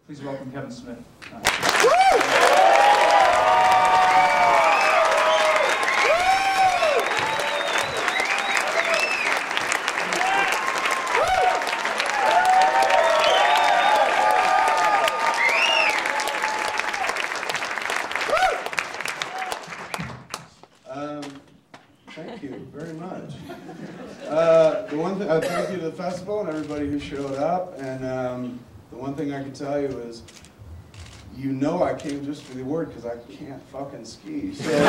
Please welcome Kevin Smith. Thank you very much. The one thing, thank you to the festival and everybody who showed up. And the one thing I can tell you is, you know, I came just for the award because I can't fucking ski. So I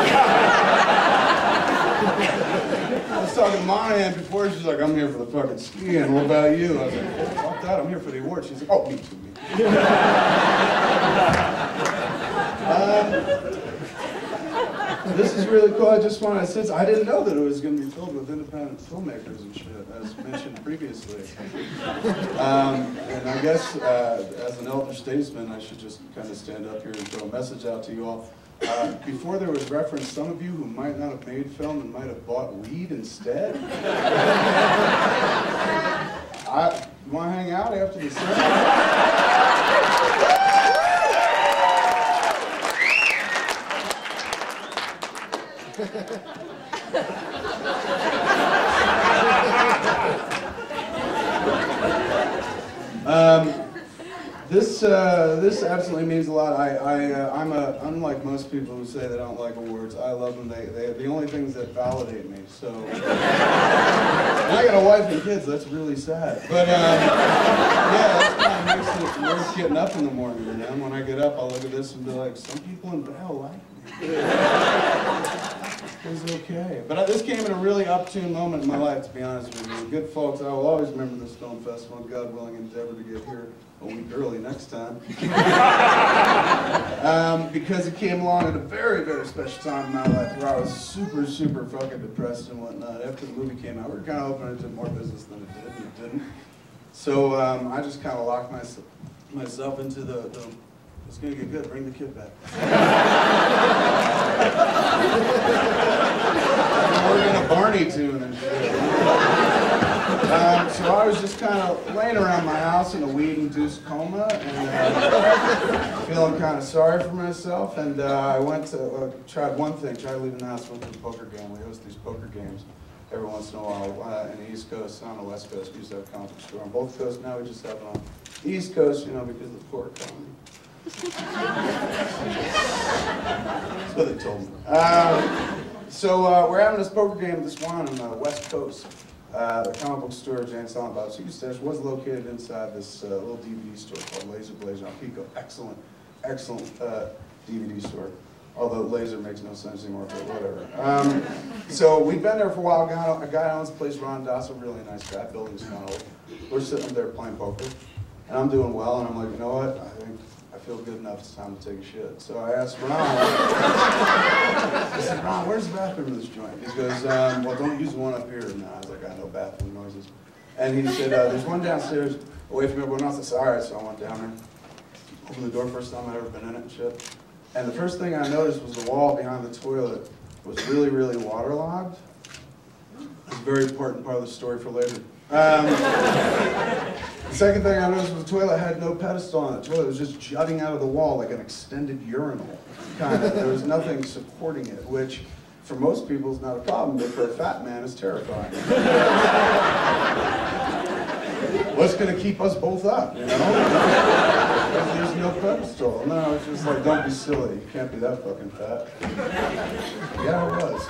was talking to Monahan before. She's like, "I'm here for the fucking skiing. What about you?" I was like, "Oh, fuck that. I'm here for the award." She's like, "Oh, me too." This is really cool. I just wanted to, since I didn't know that it was going to be filled with independent filmmakers and shit, as mentioned previously. And I guess as an elder statesman, I should just kind of stand up here and throw a message out to you all. Before there was reference, some of you who might not have made film and might have bought weed instead. You want to hang out after the ceremony? This absolutely means a lot. I'm unlike most people who say they don't like awards. I love them. They're the only things that validate me. So, and I got a wife and kids. That's really sad. But yeah, that's kind of makes it worth getting up in the morning. And then when I get up, I'll look at this and be like, some people in Vail like me. It was okay. But this came in a really opportune moment in my life, to be honest with you. Good folks, I will always remember this film festival, and God willing, endeavor to get here a week early next time. Because it came along at a very, very special time in my life where I was super, super fucking depressed and whatnot. After the movie came out, we were kind of hoping it did more business than it did, and it didn't. So I just kind of locked myself into the it's gonna get good, bring the kid back. We're gonna Barney tune and shit. So I was just kind of laying around my house in a weed-induced coma and feeling kind of sorry for myself. And I went to, tried one thing, tried leaving the house, went to a poker game. We host these poker games every once in a while in the East Coast, on the West Coast. We used to have a comic book store on both coasts. Now we just have it on the East Coast, you know, because of the poor economy. That's what they told me. So we're having this poker game this one on the West Coast. The comic book store Jane's talking about, Superstars, was located inside this little DVD store called Laser Blazer on Pico. Excellent, excellent DVD store. Although laser makes no sense anymore, but whatever. So we've been there for a while. A guy owns the place, Ron Dossel, really nice guy. Building's kind of old. We're sitting there playing poker, and I'm doing well, and I'm like, you know what? I feel good enough, it's time to take a shit. So I asked Ron, I said, "Ron, where's the bathroom in this joint?" He goes, "Well, don't use the one up here." No, I was like, "I know bathroom noises." And he said, "There's one downstairs away from everyone else." I said, "All right," so I went down there, opened the door, first time I'd ever been in it and shit. And the first thing I noticed was the wall behind the toilet was really, really waterlogged. It's a very important part of the story for later. The second thing I noticed was the toilet had no pedestal on it. The toilet was just jutting out of the wall like an extended urinal, kind of. There was nothing supporting it, which for most people is not a problem, but for a fat man is terrifying. What's going to keep us both up, you know? There's no pedestal. No, it's just like, don't be silly. You can't be that fucking fat. Yeah, I was.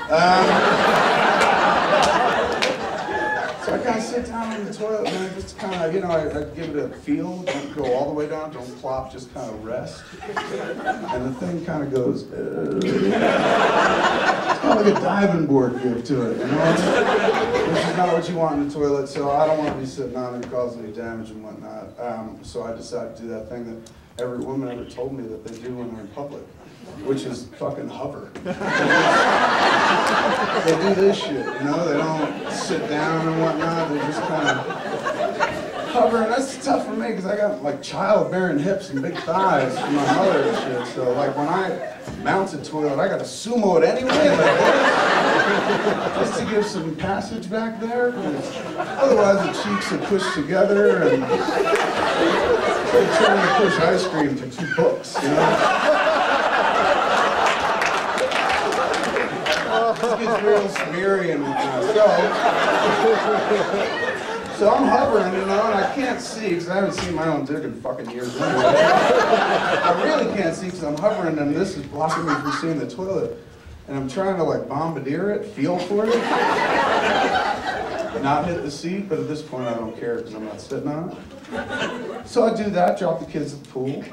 So I kind of sit down in the toilet and I just kind of, you know, I give it a feel. Don't go all the way down, don't plop, just kind of rest. And the thing kind of goes, it's kind of like a diving board give to it, you know? Which is not what you want in the toilet, so I don't want to be sitting on it and cause any damage and whatnot. So I decided to do that thing that every woman ever told me that they do when they're in public, which is fucking hover. They do this shit, you know? They don't sit down and whatnot, they just kind of hover, and that's tough for me because I got like childbearing hips and big thighs from my mother and shit, so like when I mount a toilet, I gotta sumo it anyway, like this, just to give some passage back there, otherwise the cheeks are pushed together and like trying to push ice cream to 2 books, you know? It gets real smeary and whatnot. So I'm hovering, you know, and I can't see, because I haven't seen my own dick in fucking years anyway. I really can't see because I'm hovering, and this is blocking me from seeing the toilet. And I'm trying to like bombardier it, feel for it. Not hit the seat, but at this point I don't care because I'm not sitting on it. So I do that, drop the kids at the pool,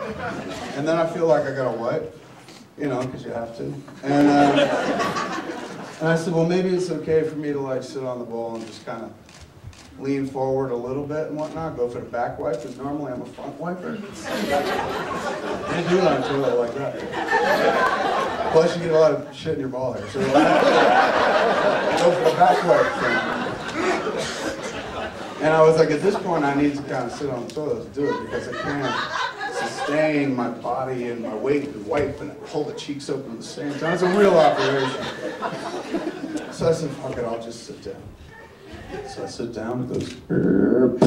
and then I feel like I gotta wipe, you know, because you have to. And I said, well, maybe it's okay for me to like sit on the bowl and just kind of lean forward a little bit and whatnot, go for the back wipe, because normally I'm a front wiper. I do it on a toilet like that. Plus you get a lot of shit in your ball hair, so go for the back wipe thing. And I was like, at this point I need to kind of sit on the toilet to do it, because I can't sustain my body and my weight and wipe and hold the cheeks open at the same time. It's a real operation. So I said, fuck it, I'll just sit down. So I sit down, it goes, and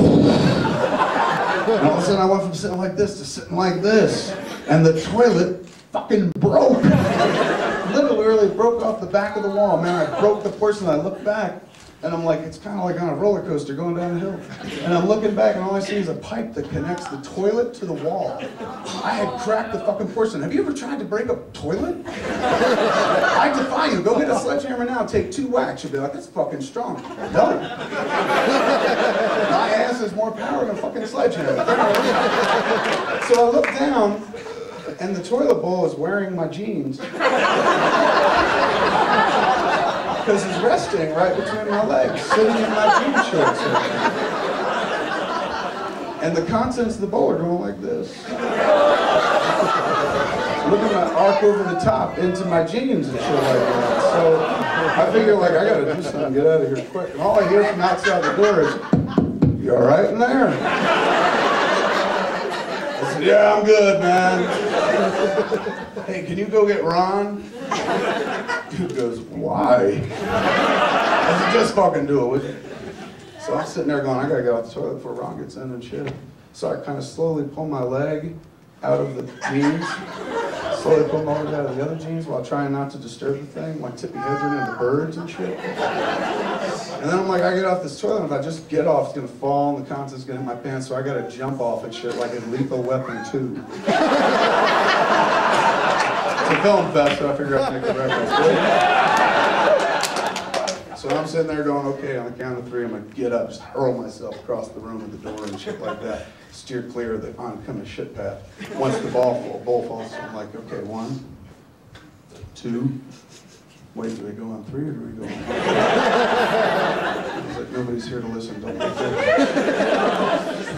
all of a sudden I went from sitting like this to sitting like this. And the toilet fucking broke. Literally broke off the back of the wall. Man, I broke the porcelain. I looked back, and I'm like, it's kind of like on a roller coaster going down a hill. And I'm looking back, and all I see is a pipe that connects the toilet to the wall. I had cracked the fucking porcelain. Have you ever tried to break a toilet? I defy you. Go get a sledgehammer now, take 2 whacks. You'll be like, that's fucking strong. Done. My ass has more power than a fucking sledgehammer. So I look down, and the toilet bowl is wearing my jeans. Because he's resting right between my legs, sitting in my jean shorts. And the contents of the bowl are going like this. Look at my arc over the top into my jeans and shit like that. So I figure like, I gotta do something, get out of here quick. And all I hear from outside the door is, you all right in there? I said, yeah, I'm good, man. Hey, can you go get Ron? Dude goes, why? I said, just fucking do it, would you? So I'm sitting there going, I gotta get off the toilet before Ron gets in and shit. So I kind of slowly pull my leg out of the jeans, slowly pull my leg out of the other jeans while trying not to disturb the thing, like tippy headed into birds and shit. And then I'm like, I get off this toilet, and if I just get off, it's gonna fall and the content's gonna hit my pants, so I gotta jump off and shit like in Lethal Weapon 2. It's a film fest, so I figured I'd make a reference. So I'm sitting there going, okay, on the count of 3, I'm gonna get up, just hurl myself across the room with the door and shit like that. Steer clear of the oncoming shit path. Once the bowl falls, I'm like, okay, 1, 2, wait, do we go on 3 or do we go on 4? I was like, nobody's here to listen, don't be there.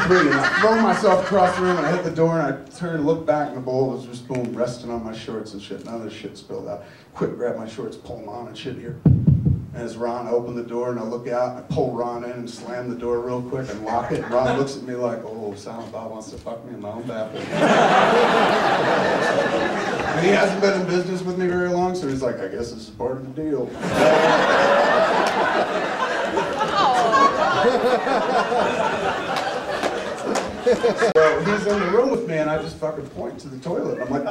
3, and I throw myself across the room and I hit the door and I turn and look back and the bowl was just boom, resting on my shorts and shit. None of this shit spilled out. Quick grab my shorts, pull them on and shit here. And as Ron opened the door and I look out and I pull Ron in and slam the door real quick and lock it. And Ron looks at me like, oh, Silent Bob wants to fuck me in my own bathroom. And he hasn't been in business with me very long, so he's like, I guess this is part of the deal. So he's in the room with me and I just fucking point to the toilet. I'm like,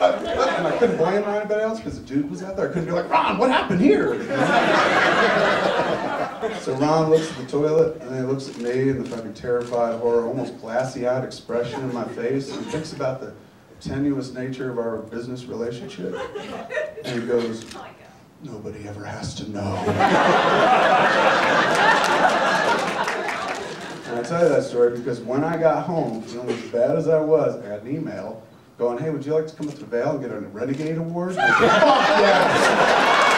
and I couldn't blame anybody else because the dude was out there. I couldn't be like, Ron, what happened here? So Ron looks at the toilet and then he looks at me and the fucking terrified, horror, almost glassy-eyed expression in my face and he thinks about the tenuous nature of our business relationship. And he goes, nobody ever has to know. And I tell you that story because when I got home, feeling as bad as I was, I got an email going, hey, would you like to come up to Vail and get a Renegade Award? I said, fuck yes!